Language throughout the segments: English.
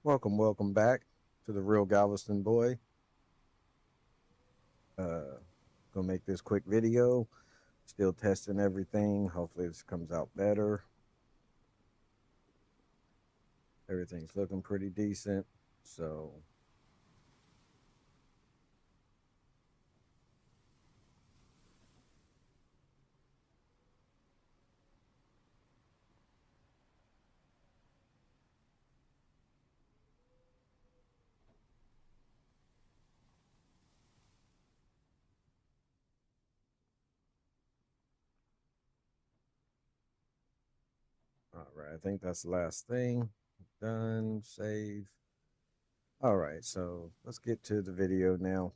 Welcome back to the Real Galveston Boy. Uh, gonna make this quick video. Still testing everything. Hopefully, this comes out better. Everything's looking pretty decent. So, all right. I think that's the last thing. Done. Save. All right. So let's get to the video now.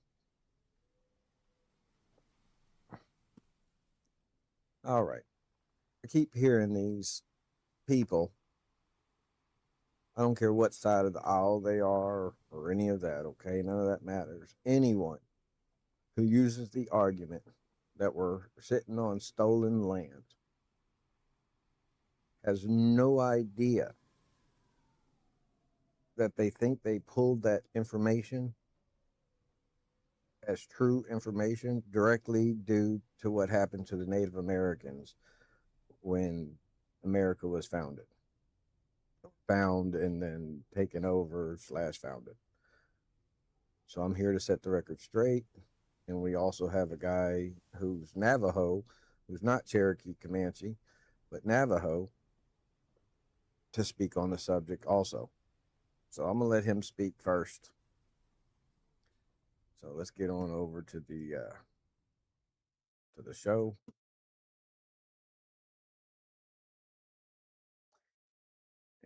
All right. I keep hearing these people. I don't care what side of the aisle they are or any of that. Okay. None of that matters. Anyone who uses the argument that we're sitting on stolen land has no idea that they think they pulled that information as true information directly due to what happened to the Native Americans when America was found and then taken over / founded. So I'm here to set the record straight. And we also have a guy who's Navajo, who's not Cherokee Comanche, but Navajo, to speak on the subject also. So I'm gonna let him speak first. So let's get on over to the show.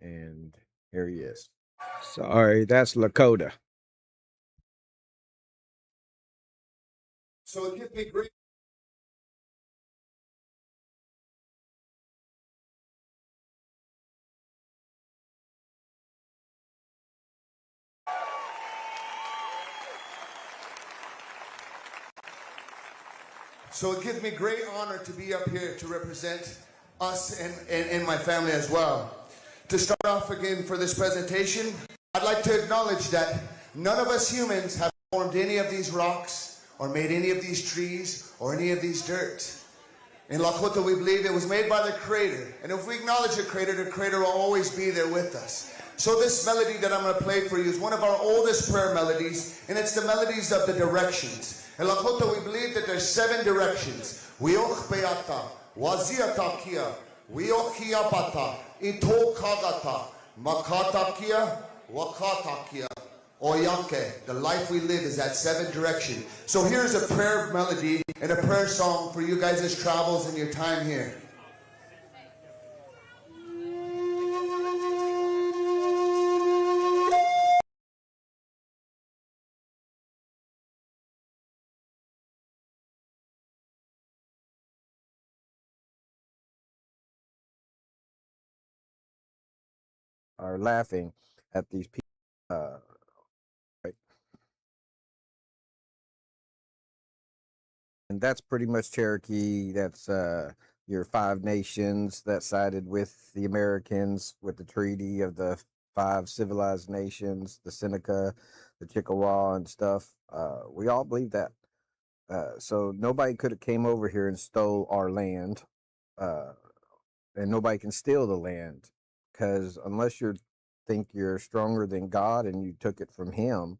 And here he is. Sorry, that's Lakota. So it gives me great. So it gives me great honor to be up here to represent us and my family as well. To start off again for this presentation, I'd like to acknowledge that none of us humans have formed any of these rocks or made any of these trees or any of these dirt. In Lakota, we believe it was made by the Creator. And if we acknowledge the Creator will always be there with us. So this melody that I'm going to play for you is one of our oldest prayer melodies, and it's the melodies of the directions. In Lakota, we believe that there's 7 directions. Wioch beata, waziata kia, wioch kiapata, ito kagata, makata kia, wakata kia. Oyanke, the life we live is that 7 direction. So here's a prayer melody and a prayer song for you guys' travels and your time here. Are laughing at these people. Right. And that's pretty much Cherokee. That's your 5 nations that sided with the Americans with the Treaty of the 5 civilized nations, the Seneca, the Chickasaw, and stuff. We all believe that. So nobody could have came over here and stole our land, uh, and nobody can steal the land because unless you think you're stronger than God and you took it from Him,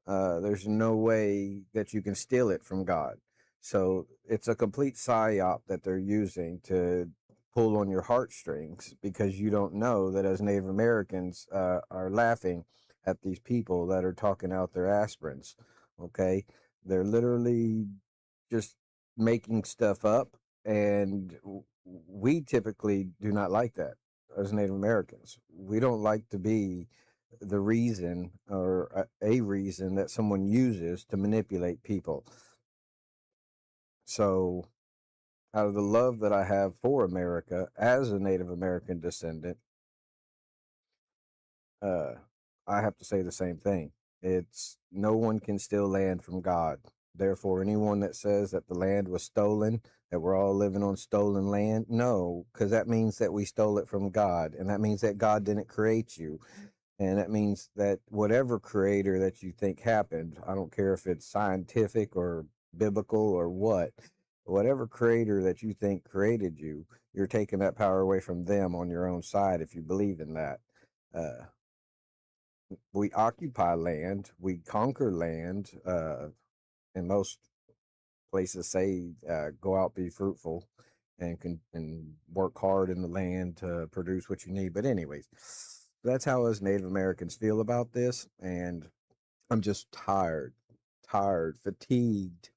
there's no way that you can steal it from God. So it's a complete psyop that they're using to pull on your heartstrings because you don't know that as Native Americans are laughing at these people that are talking out their aspirins. Okay, they're literally just making stuff up, and we typically do not like that as Native Americans. We don't like to be the reason or a reason that someone uses to manipulate people. So, out of the love that I have for America as a Native American descendant, uh, I have to say the same thing. It's no one can steal land from God. Therefore, anyone that says that the land was stolen, that we're all living on stolen land, no, because that means that we stole it from God, and that means that God didn't create you. And that means that whatever creator that you think happened, I don't care if it's scientific or biblical or what, whatever creator that you think created you, you're taking that power away from them on your own side if you believe in that. Uh, we occupy land, we conquer land, and most places say go out, be fruitful, and work hard in the land to produce what you need. But anyways, that's how us Native Americans feel about this, and I'm just tired, fatigued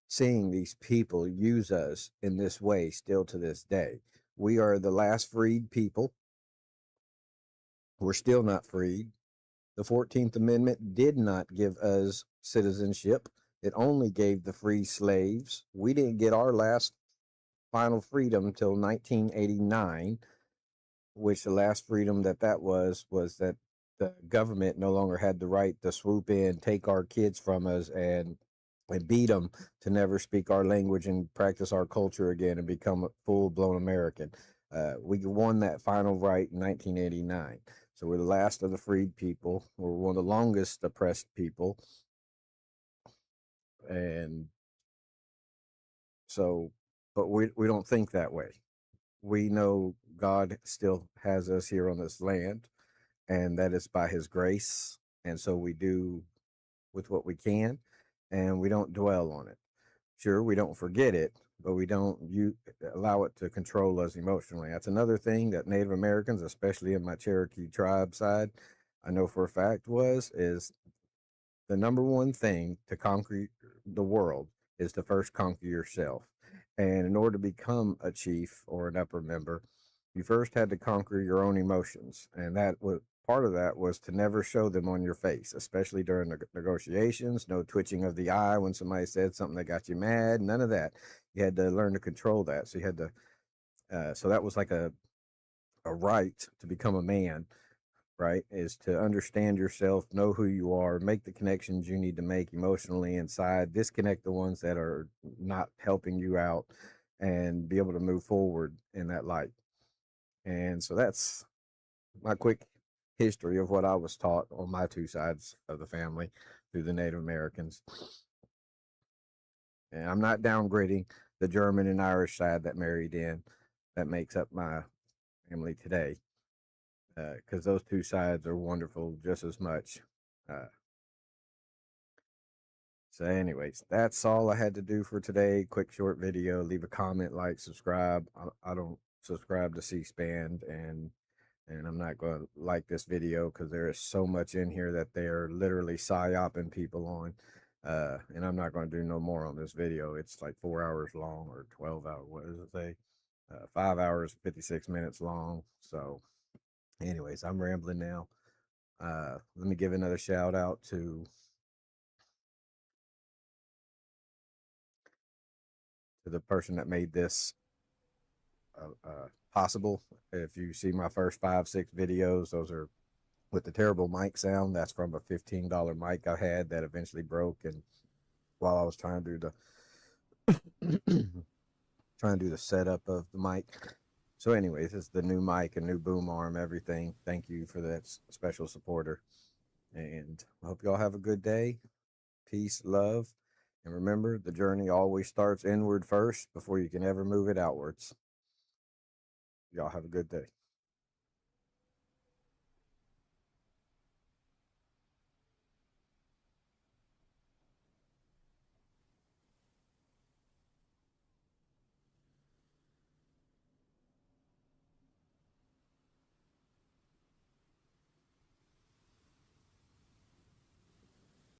seeing these people use us in this way still to this day. We are the last freed people. We're still not freed. The 14th Amendment did not give us citizenship. It only gave the free slaves. We didn't get our last final freedom until 1989, which the last freedom that was that the government no longer had the right to swoop in, take our kids from us, and beat them to never speak our language and practice our culture again and become a full blown American. We won that final right in 1989. So we're the last of the freed people. We're one of the longest oppressed people. And so, but we don't think that way. We know God still has us here on this land, and that is by His grace. And so we do with what we can, and we don't dwell on it. Sure, we don't forget it, but we don't allow it to control us emotionally. That's another thing that Native Americans, especially in my Cherokee tribe side, I know for a fact is the number one thing to conquer the world is to first conquer yourself. And in order to become a chief or an upper member, you first had to conquer your own emotions. And that was part of that was to never show them on your face, especially during the negotiations. No twitching of the eye when somebody said something that got you mad, none of that. You had to learn to control that. So you had to, so that was like a right to become a man, right? Is to understand yourself, know who you are, make the connections you need to make emotionally inside, disconnect the ones that are not helping you out, and be able to move forward in that light. And so that's my quick history of what I was taught on my two sides of the family through the Native Americans. And I'm not downgrading the German and Irish side that married in, that makes up my family today, because those two sides are wonderful just as much. Uh, So, anyways, that's all I had to do for today. Quick, short video. Leave a comment, like, subscribe. I don't subscribe to C-SPAN, and I'm not going to like this video because there is so much in here that they're literally psyoping people on. And I'm not going to do no more on this video. It's like 4 hours long or 12 hours. What does it say? 5 hours, 56 minutes long. So, anyways, I'm rambling now. Let me give another shout out to the person that made this possible. If you see my first 5, 6 videos, those are with the terrible mic sound. That's from a $15 mic I had that eventually broke, and while I was trying to do the trying to do the setup of the mic. So, anyways, it's the new mic and new boom arm, everything. Thank you for that special supporter, and I hope y'all have a good day. Peace, love, and remember, the journey always starts inward first before you can ever move it outwards. Y'all have a good day.